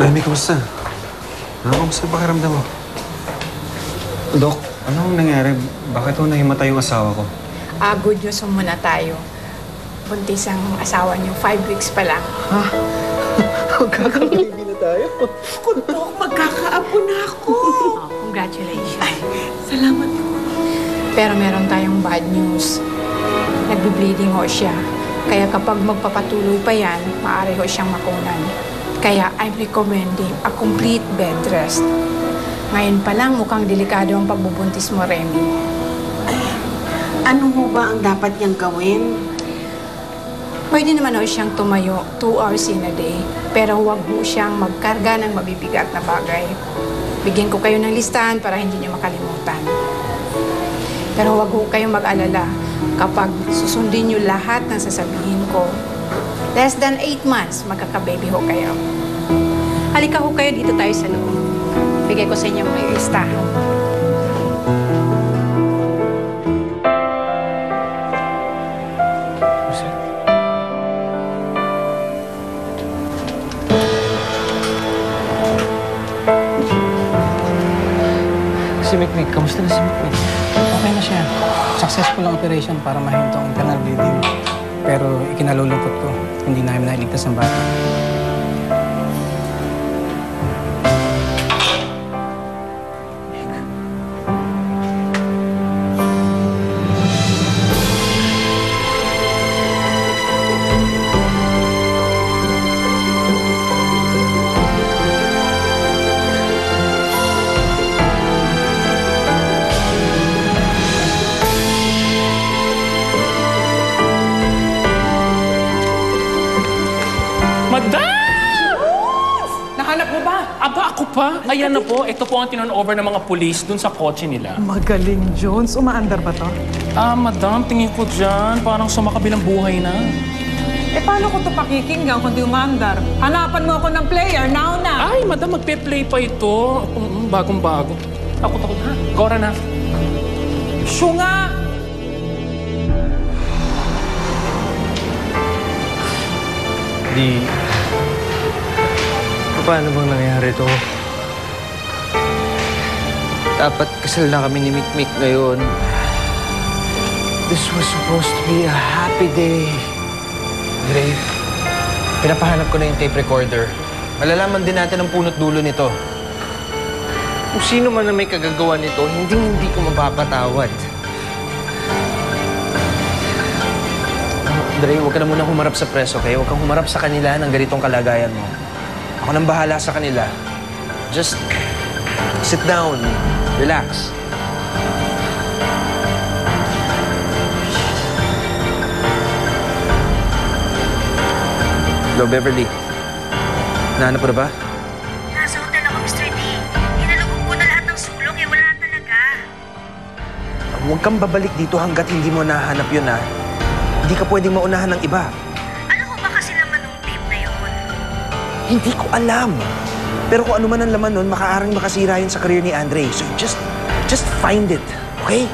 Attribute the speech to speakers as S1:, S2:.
S1: Remy, kamusta? Kamusta yung pakiramdam mo? Dok, anong nangyari? Bakit ho nahimatay yung asawa ko?
S2: Good news muna tayo. Buntis ang asawa niyo, 5 weeks pa lang.
S1: Ha? Magkakababy na tayo?
S3: Dok, magkakaapo na ako.
S2: Congratulations.
S3: Salamat po.
S2: Pero meron tayong bad news. Nagbe-bleeding ho siya. Kaya kapag magpapatuloy pa yan, maaari ho siyang makunan. Kaya I'm recommending a complete bed rest. Ngayon pa lang mukhang delikado ang pagbubuntis mo, Remy.
S3: Ano mo ba ang dapat niyang gawin?
S2: Pwede naman ho siyang tumayo 2 hours in a day, pero huwag ho siyang magkarga ng mabibigat na bagay. Bigyan ko kayo ng listahan para hindi niyo makalimutan. Pero huwag ho kayong mag-alala kapag susundin niyo lahat ng sasabihin ko. Less than 8 months, magkaka-baby ho kayo. Halika ho kayo, dito tayo sa loob. Bigay ko sa inyo mga listahan.
S1: Si Mikmik, kamusta na si Mikmik?
S4: Okay na siya. Successful ang operation para mahinto ang internal bleeding. Pero ikinalulungkot ko, hindi namin nailigtas ang bata.
S5: Nahanap mo ba? Aba, ako pa. Ayan na po. Ito po ang tinon-over ng mga pulis dun sa kotse nila.
S6: Magaling, Jones. Umaandar ba to?
S5: Madam, tingin ko dyan. Parang sa makabilang buhay na.
S6: Eh, paano ko to pakikinggan kung di umaandar? Hanapan mo ako ng player, now na!
S5: Ay, madam, magpe-play pa ito. Bagong-bago. Takot ako, ha? Gora na.
S6: Shoo nga!
S1: Di... Paano bang nangyari to? Dapat kasal na kami ni Mikmik ngayon. This was supposed to be a happy day. Dre, pinapahanap ko na yung tape recorder. Malalaman din natin ang punot dulo nito. Kung sino man na may kagagawa nito, hindi ko mapapatawad. Dre, huwag ka na muna humarap sa press, okay? Huwag kang humarap sa kanila ng ganitong kalagayan mo. Ako nang bahala sa kanila. Just sit down. Relax. Hello, Beverly. Nahanap mo na ba?
S7: Nasa hotel ako, Mr. D. Hinalugog ko na lahat ng sulong eh. Wala talaga.
S1: Huwag kang babalik dito hanggat hindi mo nahanap yun, ha? Hindi ka pwedeng maunahan ng iba.
S7: Ano ko ba kasi naman nung tape na yun?
S1: Hindi ko alam. Pero kung ano man ang laman nun, makaaring makasira yun sa career ni Andre. So just find it, okay?